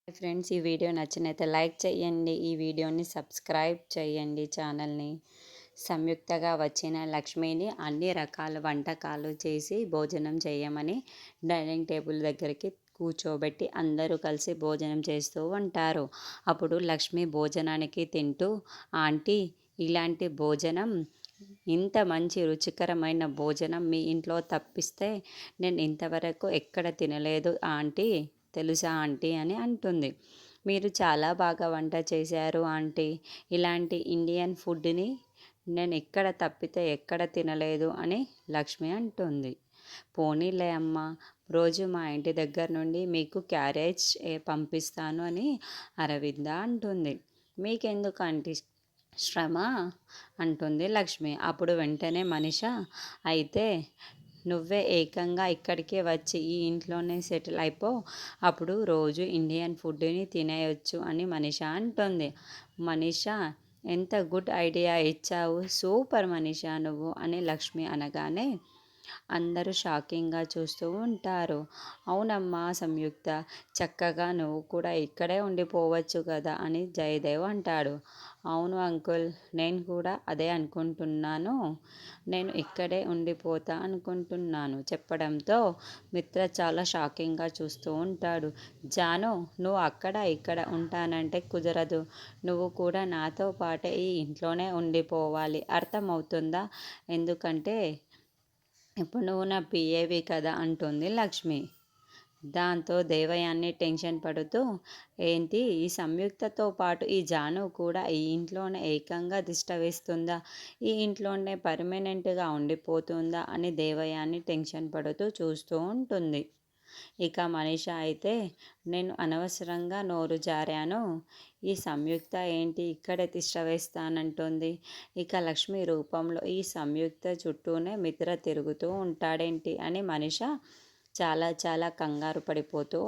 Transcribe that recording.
Friends, ఈ video నచ్చినైతే like చేయండి. ఈ వీడియోని సబ్స్క్రైబ్ చేయండి ఛానల్ని. సంయుక్తగా వచ్చిన లక్ష్మిని అన్ని రకాల వంటకాలు చేసి భోజనం చేయమని డైనింగ్ టేబుల్ దగ్గరికి కూర్చోబెట్టి అందరూ కలిసి భోజనం చేస్తూ ఉంటారు. అప్పుడు లక్ష్మి భోజనానికి తింటూ, ఆంటీ, ఇలాంటి భోజనం, ఇంత మంచి రుచికరమైన భోజనం మీ ఇంట్లో తప్పిస్తే నేను ఇంతవరకు ఎక్కడ తినలేదు ఆంటీ, తెలుసా ఆంటీ అని అంటుంది. మీరు చాలా బాగా వంట చేశారు ఆంటీ, ఇలాంటి ఇండియన్ ఫుడ్ని నేను ఎక్కడ తప్పితే ఎక్కడ తినలేదు అని లక్ష్మి అంటుంది. పోనీలే అమ్మ, రోజు మా ఇంటి దగ్గర నుండి మీకు క్యారేజ్ పంపిస్తాను అని అరవింద అంటుంది. మీకెందుకు ఆంటీ శ్రమ అంటుంది లక్ష్మి. అప్పుడు వెంటనే మనిష, అయితే నువ్వే ఏకంగా ఇక్కడికే వచ్చి ఈ ఇంట్లోనే సెటిల్ అయిపో, అప్పుడు రోజు ఇండియన్ ఫుడ్ని తినేయొచ్చు అని మనిష అంటుంది. మనిష, ఎంత గుడ్ ఐడియా ఇచ్చావు, సూపర్ మనిష నువ్వు అని లక్ష్మి అనగానే అందరూ షాకింగ్గా చూస్తూ ఉంటారు. అవునమ్మా సంయుక్త, చక్కగా నువ్వు కూడా ఇక్కడే ఉండిపోవచ్చు కదా అని జయదేవ్ అంటాడు. అవును అంకుల్, నేను కూడా అదే అనుకుంటున్నాను, నేను ఇక్కడే ఉండిపోతా అనుకుంటున్నాను చెప్పడంతో మిత్ర చాలా షాకింగ్గా చూస్తూ ఉంటాడు. జాను, నువ్వు అక్కడ ఇక్కడ ఉంటానంటే కుదరదు, నువ్వు కూడా నాతో పాటే ఈ ఇంట్లోనే ఉండిపోవాలి, అర్థమవుతుందా? ఎందుకంటే ఇప్పుడు నువ్వు నా పిఏవి కదా అంటుంది లక్ష్మి. దాంతో దేవయాని టెన్షన్ పడుతూ, ఏంటి ఈ సంయుక్తతో పాటు ఈ జాను కూడా ఈ ఇంట్లోనే ఏకంగా తిష్ట వేస్తుందా, ఈ ఇంట్లోనే పర్మనెంట్గా ఉండిపోతుందా అని దేవయాని టెన్షన్ పడుతూ చూస్తూ ఉంటుంది. ఇక మనిష అయితే, నేను అనవసరంగా నోరు జారాను, ఈ సంయుక్త ఏంటి ఇక్కడే తిష్ట వేస్తానంటుంది, ఇక లక్ష్మి రూపంలో ఈ సంయుక్త చుట్టూనే మిత్ర తిరుగుతూ ఉంటాడేంటి అని మనిష చాలా చాలా కంగారు పడిపోతూ